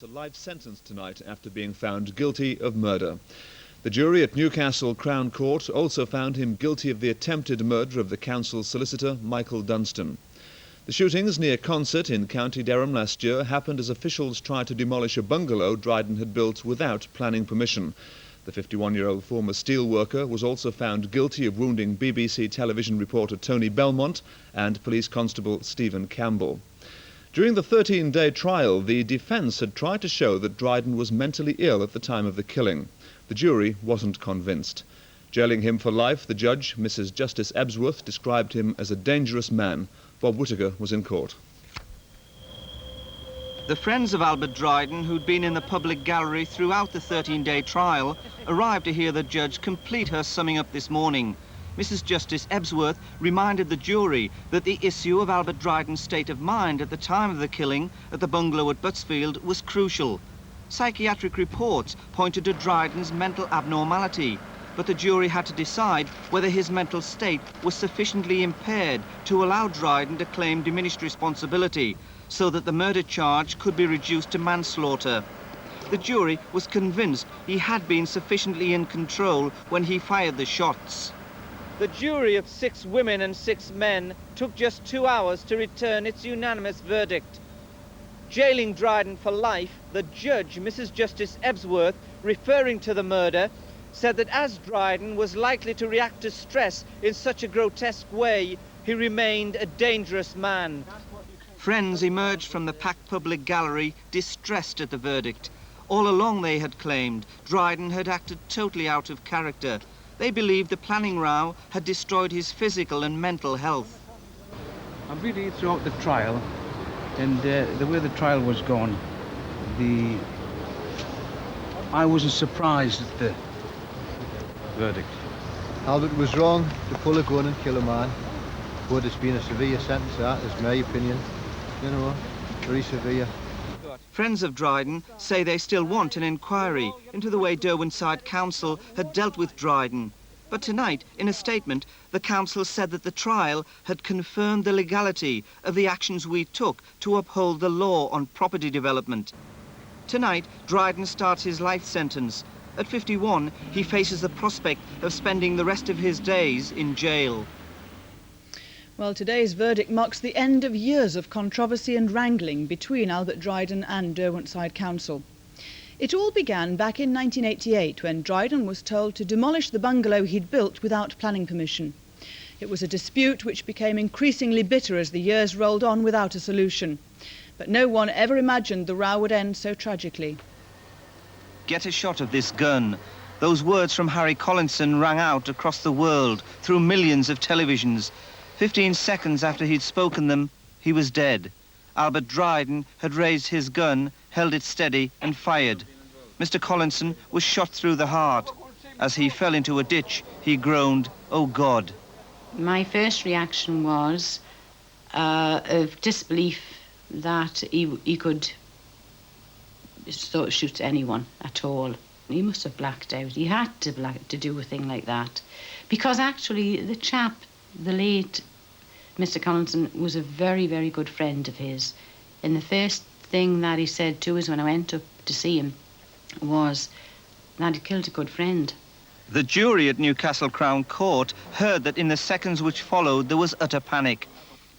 A life sentence tonight after being found guilty of murder. The jury at Newcastle Crown Court also found him guilty of the attempted murder of the council's solicitor, Michael Dunstan. The shootings near Concert in County Durham last year happened as officials tried to demolish a bungalow Dryden had built without planning permission. The 51-year-old former steelworker was also found guilty of wounding BBC television reporter Tony Belmont and police constable Stephen Campbell. During the 13-day trial, the defence had tried to show that Dryden was mentally ill at the time of the killing. The jury wasn't convinced. Jailing him for life, the judge, Mrs. Justice Ebsworth, described him as a dangerous man. Bob Whittaker was in court. The friends of Albert Dryden, who'd been in the public gallery throughout the 13-day trial, arrived to hear the judge complete her summing up this morning. Mrs. Justice Ebsworth reminded the jury that the issue of Albert Dryden's state of mind at the time of the killing at the bungalow at Butsfield was crucial. Psychiatric reports pointed to Dryden's mental abnormality, but the jury had to decide whether his mental state was sufficiently impaired to allow Dryden to claim diminished responsibility so that the murder charge could be reduced to manslaughter. The jury was convinced he had been sufficiently in control when he fired the shots. The jury of 6 women and 6 men took just 2 hours to return its unanimous verdict. Jailing Dryden for life, the judge, Mrs. Justice Ebsworth, referring to the murder, said that as Dryden was likely to react to stress in such a grotesque way, he remained a dangerous man. Friends emerged from the packed public gallery distressed at the verdict. All along, they had claimed, Dryden had acted totally out of character. They believed the planning row had destroyed his physical and mental health. I really, throughout the trial, and the way the trial was going, I wasn't surprised at the verdict. Albert was wrong to pull a gun and kill a man, but it's been a severe sentence, that is my opinion. You know, very severe. Friends of Dryden say they still want an inquiry into the way Derwentshire Council had dealt with Dryden. But tonight, in a statement, the council said that the trial had confirmed the legality of the actions we took to uphold the law on property development. Tonight, Dryden starts his life sentence. At 51, he faces the prospect of spending the rest of his days in jail. Well, today's verdict marks the end of years of controversy and wrangling between Albert Dryden and Derwentshire Council. It all began back in 1988 when Dryden was told to demolish the bungalow he'd built without planning permission. It was a dispute which became increasingly bitter as the years rolled on without a solution. But no one ever imagined the row would end so tragically. Get a shot of this gun. Those words from Harry Collinson rang out across the world through millions of televisions. 15 seconds after he'd spoken them, he was dead. Albert Dryden had raised his gun, held it steady and fired. Mr. Collinson was shot through the heart. As he fell into a ditch, he groaned, "Oh God." My first reaction was of disbelief that he could sort of shoot anyone at all. He must have blacked out. He had to do a thing like that. Because actually the chap, the late Mr. Collinson, was a very, very good friend of his. And the first thing that he said to us when I went up to see him was that he killed a good friend. The jury at Newcastle Crown Court heard that in the seconds which followed there was utter panic.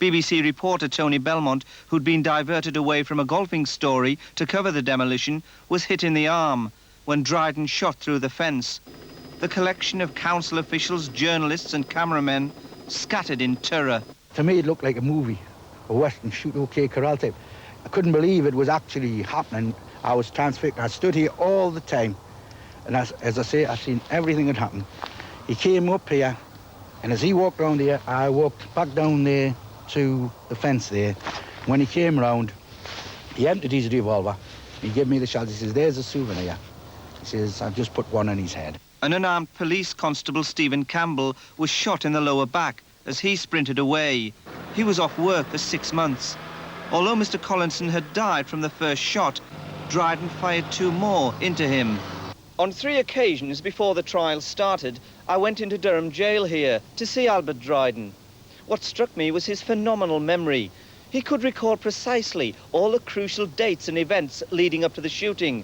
BBC reporter Tony Belmont, who'd been diverted away from a golfing story to cover the demolition, was hit in the arm when Dryden shot through the fence. The collection of council officials, journalists and cameramen scattered in terror. To me, it looked like a movie, a Western shoot okay corral type. I couldn't believe it was actually happening. I was transfixed. I stood here all the time. And as I say, I've seen everything that happened. He came up here, and as he walked around here, I walked back down there to the fence there. When he came round, he emptied his revolver. He gave me the shot. He says, "There's a souvenir." He says, "I've just put one on his head." An unarmed police constable, Stephen Campbell, was shot in the lower back as he sprinted away. He was off work for 6 months. Although Mr. Collinson had died from the first shot, Dryden fired 2 more into him. On 3 occasions before the trial started, I went into Durham jail here to see Albert Dryden. What struck me was his phenomenal memory. He could recall precisely all the crucial dates and events leading up to the shooting.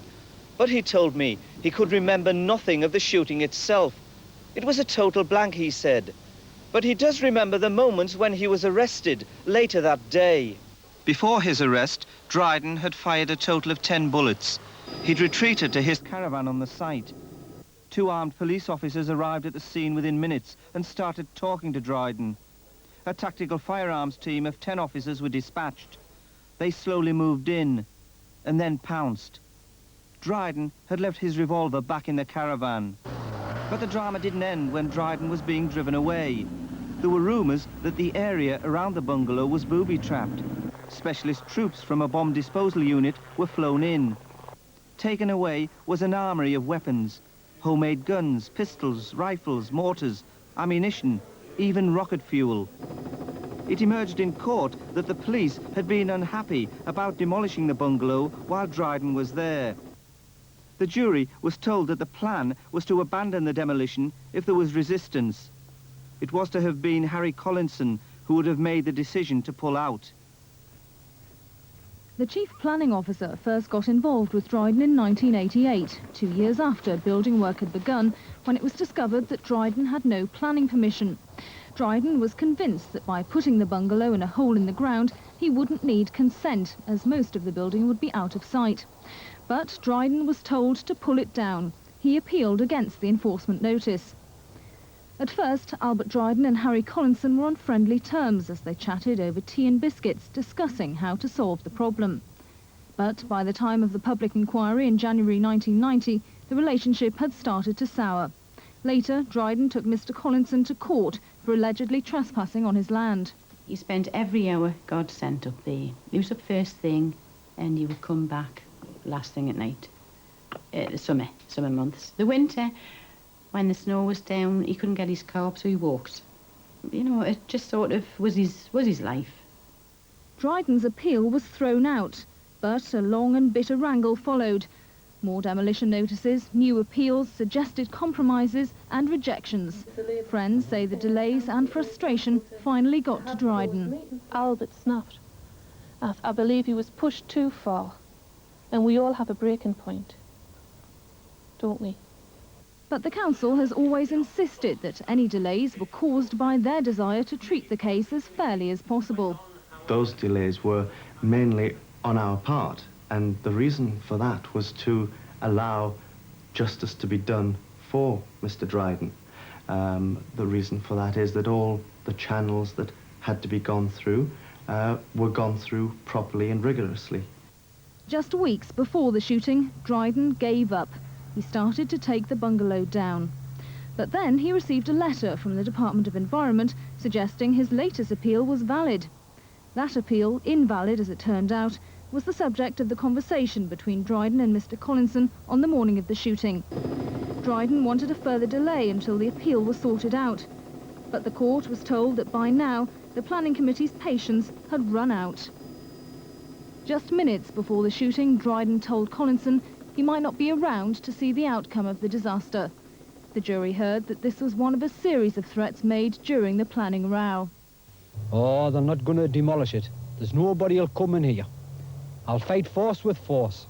But he told me he could remember nothing of the shooting itself. It was a total blank, he said. But he does remember the moments when he was arrested later that day. Before his arrest, Dryden had fired a total of 10 bullets. He'd retreated to his caravan on the site. 2 armed police officers arrived at the scene within minutes and started talking to Dryden. A tactical firearms team of 10 officers were dispatched. They slowly moved in and then pounced. Dryden had left his revolver back in the caravan. But the drama didn't end when Dryden was being driven away. There were rumours that the area around the bungalow was booby-trapped. Specialist troops from a bomb disposal unit were flown in. Taken away was an armoury of weapons, homemade guns, pistols, rifles, mortars, ammunition, even rocket fuel. It emerged in court that the police had been unhappy about demolishing the bungalow while Dryden was there. The jury was told that the plan was to abandon the demolition if there was resistance. It was to have been Harry Collinson who would have made the decision to pull out. The chief planning officer first got involved with Dryden in 1988, 2 years after building work had begun, when it was discovered that Dryden had no planning permission. Dryden was convinced that by putting the bungalow in a hole in the ground, he wouldn't need consent, as most of the building would be out of sight. But Dryden was told to pull it down. He appealed against the enforcement notice. At first, Albert Dryden and Harry Collinson were on friendly terms as they chatted over tea and biscuits, discussing how to solve the problem. But by the time of the public inquiry in January 1990, the relationship had started to sour. Later, Dryden took Mr. Collinson to court for allegedly trespassing on his land. He spent every hour God sent up there. He was up first thing and he would come back last thing at night. The summer months. The winter, when the snow was down, he couldn't get his car up, so he walked. You know, it just sort of was his life. Dryden's appeal was thrown out, but a long and bitter wrangle followed. More demolition notices, new appeals, suggested compromises and rejections. Friends say the delays and frustration finally got to Dryden. Albert snapped. I believe he was pushed too far, and we all have a breaking point, don't we? But the council has always insisted that any delays were caused by their desire to treat the case as fairly as possible. Those delays were mainly on our part, and the reason for that was to allow justice to be done for Mr. Dryden. The reason for that is that all the channels that had to be gone through were gone through properly and rigorously. Just weeks before the shooting, Dryden gave up. He started to take the bungalow down. But then he received a letter from the Department of Environment suggesting his latest appeal was valid. That appeal, invalid as it turned out, was the subject of the conversation between Dryden and Mr. Collinson on the morning of the shooting. Dryden wanted a further delay until the appeal was sorted out. But the court was told that by now the planning committee's patience had run out. Just minutes before the shooting, Dryden told Collinson he might not be around to see the outcome of the disaster. The jury heard that this was one of a series of threats made during the planning row. Oh, they're not going to demolish it. There's nobody will come in here. I'll fight force with force.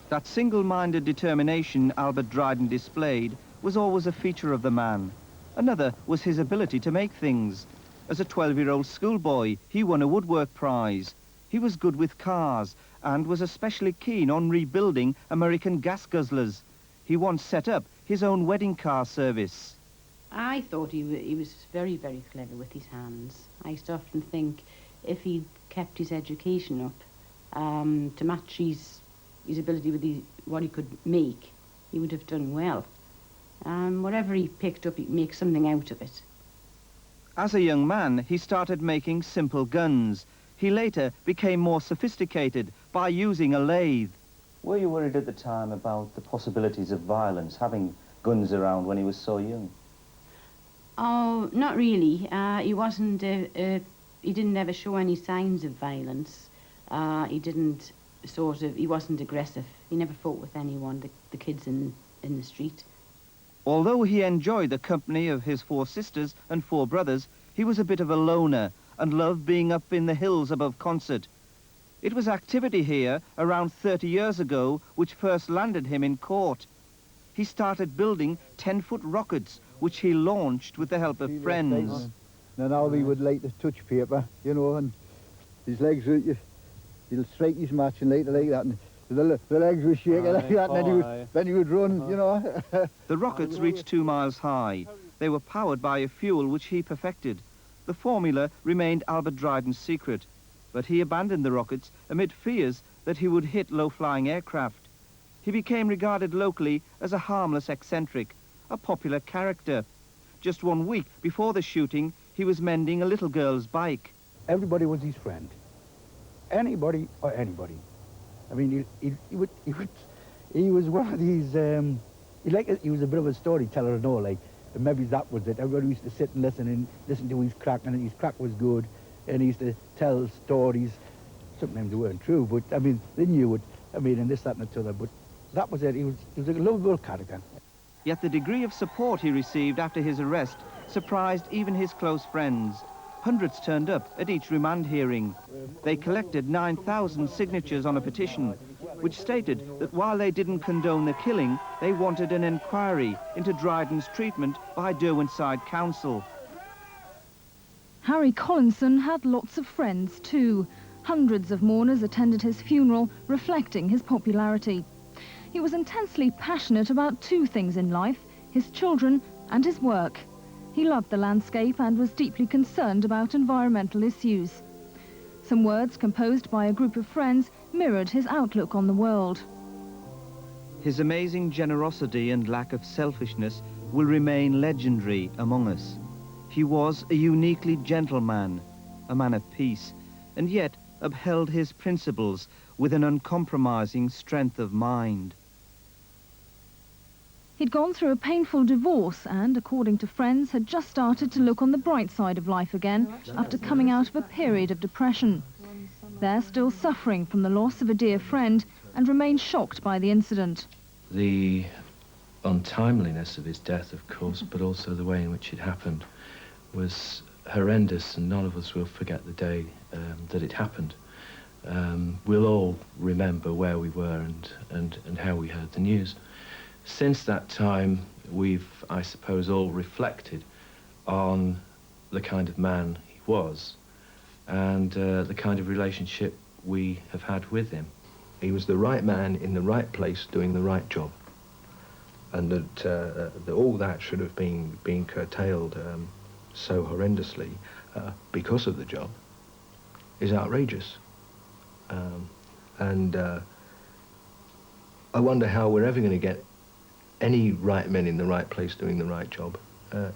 That single-minded determination Albert Dryden displayed was always a feature of the man. Another was his ability to make things. As a 12-year-old schoolboy, he won a woodwork prize. He was good with cars and was especially keen on rebuilding American gas guzzlers. He once set up his own wedding car service. I thought he was very, very clever with his hands. I used to often think if he'd kept his education up to match his ability with what he could make, he would have done well. Whatever he picked up, he'd make something out of it. As a young man, he started making simple guns. He later became more sophisticated by using a lathe. Were you worried at the time about the possibilities of violence, having guns around when he was so young? Oh, not really. He wasn't. He didn't ever show any signs of violence. He wasn't aggressive. He never fought with anyone, the kids in the street. Although he enjoyed the company of his 4 sisters and 4 brothers, He was a bit of a loner and loved being up in the hills above Concert. It was activity here around 30 years ago which first landed him in court. He started building 10-foot rockets, which he launched with the help of friends. Now he would light the touch paper, you know, and his legs, he'll strike his match and light it like that, and the legs were shaking like that, and then he would run, you know. The rockets reached 2 miles high. They were powered by a fuel which he perfected. The formula remained Albert Dryden's secret, but he abandoned the rockets amid fears that he would hit low-flying aircraft. He became regarded locally as a harmless eccentric, a popular character. Just 1 week before the shooting, he was mending a little girl's bike. Everybody was his friend. Anybody or anybody. I mean, he was one of these, he was a bit of a storyteller and all, like, and maybe that was it. Everybody used to sit and listen to his crack, and his crack was good, and he used to tell stories. Sometimes they weren't true, but, I mean, they knew it. I mean, and this, that, and the other, but that was it. He was a lovable character. Yet the degree of support he received after his arrest surprised even his close friends. Hundreds turned up at each remand hearing. They collected 9,000 signatures on a petition, which stated that while they didn't condone the killing, they wanted an inquiry into Dryden's treatment by Derwentshire Council. Harry Collinson had lots of friends too. Hundreds of mourners attended his funeral, reflecting his popularity. He was intensely passionate about 2 things in life, his children and his work. He loved the landscape and was deeply concerned about environmental issues. Some words composed by a group of friends mirrored his outlook on the world. His amazing generosity and lack of selfishness will remain legendary among us. He was a uniquely gentle man, a man of peace, and yet upheld his principles with an uncompromising strength of mind. He'd gone through a painful divorce and, according to friends, had just started to look on the bright side of life again after coming out of a period of depression. They're still suffering from the loss of a dear friend and remain shocked by the incident. The untimeliness of his death, of course, but also the way in which it happened was horrendous, and none of us will forget the day that it happened. We'll all remember where we were and how we heard the news. Since that time, we've, I suppose, all reflected on the kind of man he was and the kind of relationship we have had with him. He was the right man in the right place doing the right job, and that all that should have been curtailed so horrendously because of the job is outrageous. And I wonder how we're ever going to get any right men in the right place doing the right job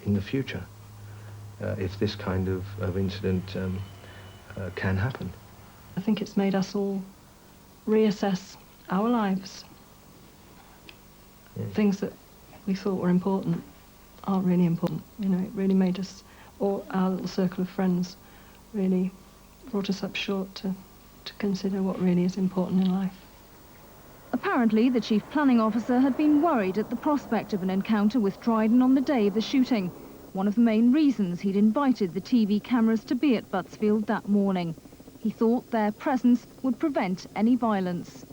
in the future, if this kind of incident can happen. I think it's made us all reassess our lives. Things that we thought were important aren't really important. You know, it really made us, or our little circle of friends, really brought us up short to consider what really is important in life. Apparently, the chief planning officer had been worried at the prospect of an encounter with Dryden on the day of the shooting. One of the main reasons he'd invited the TV cameras to be at Buttsfield that morning. He thought their presence would prevent any violence.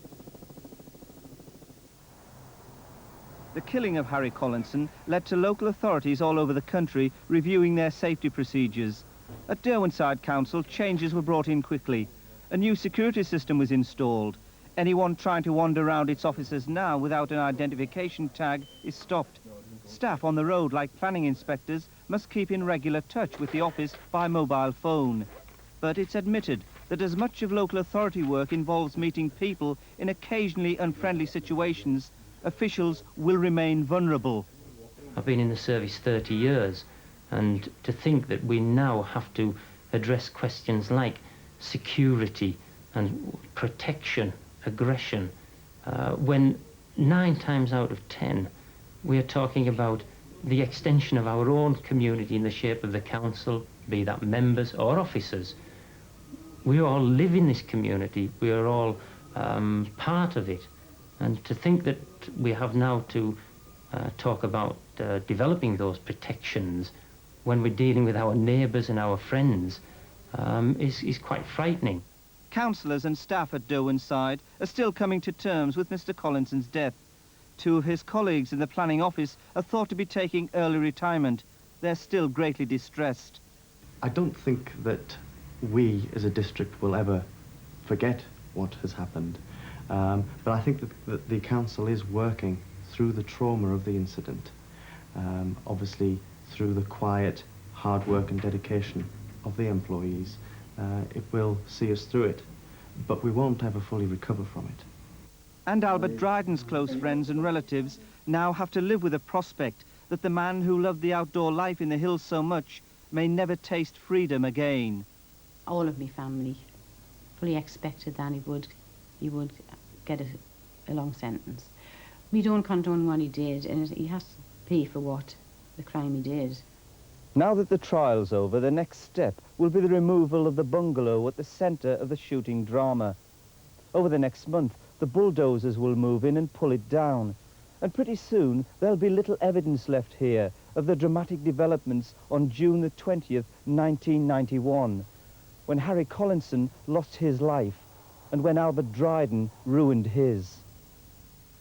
The killing of Harry Collinson led to local authorities all over the country reviewing their safety procedures. At Derwentshire Council, changes were brought in quickly. A new security system was installed. Anyone trying to wander around its offices now without an identification tag is stopped. Staff on the road, like planning inspectors, must keep in regular touch with the office by mobile phone. But it's admitted that as much of local authority work involves meeting people in occasionally unfriendly situations, officials will remain vulnerable. I've been in the service 30 years, and to think that we now have to address questions like security and protection, aggression, when 9 times out of 10 we are talking about the extension of our own community in the shape of the council, be that members or officers. We all live in this community, we are all part of it, and to think that we have now to talk about developing those protections when we're dealing with our neighbours and our friends is quite frightening. Councillors and staff at Derwenside are still coming to terms with Mr. Collinson's death. Two of his colleagues in the planning office are thought to be taking early retirement. They're still greatly distressed. I don't think that we as a district will ever forget what has happened, but I think that the council is working through the trauma of the incident, obviously through the quiet hard work and dedication of the employees. It will see us through it, but we won't ever fully recover from it. And Albert Dryden's close friends and relatives now have to live with the prospect that the man who loved the outdoor life in the hills so much may never taste freedom again. All of my family fully expected that he would get a long sentence. We don't condone what he did, and he has to pay for what the crime he did. Now that the trial's over, the next step will be the removal of the bungalow at the centre of the shooting drama. Over the next month, the bulldozers will move in and pull it down. And pretty soon, there'll be little evidence left here of the dramatic developments on June the 20th, 1991, when Harry Collinson lost his life and when Albert Dryden ruined his.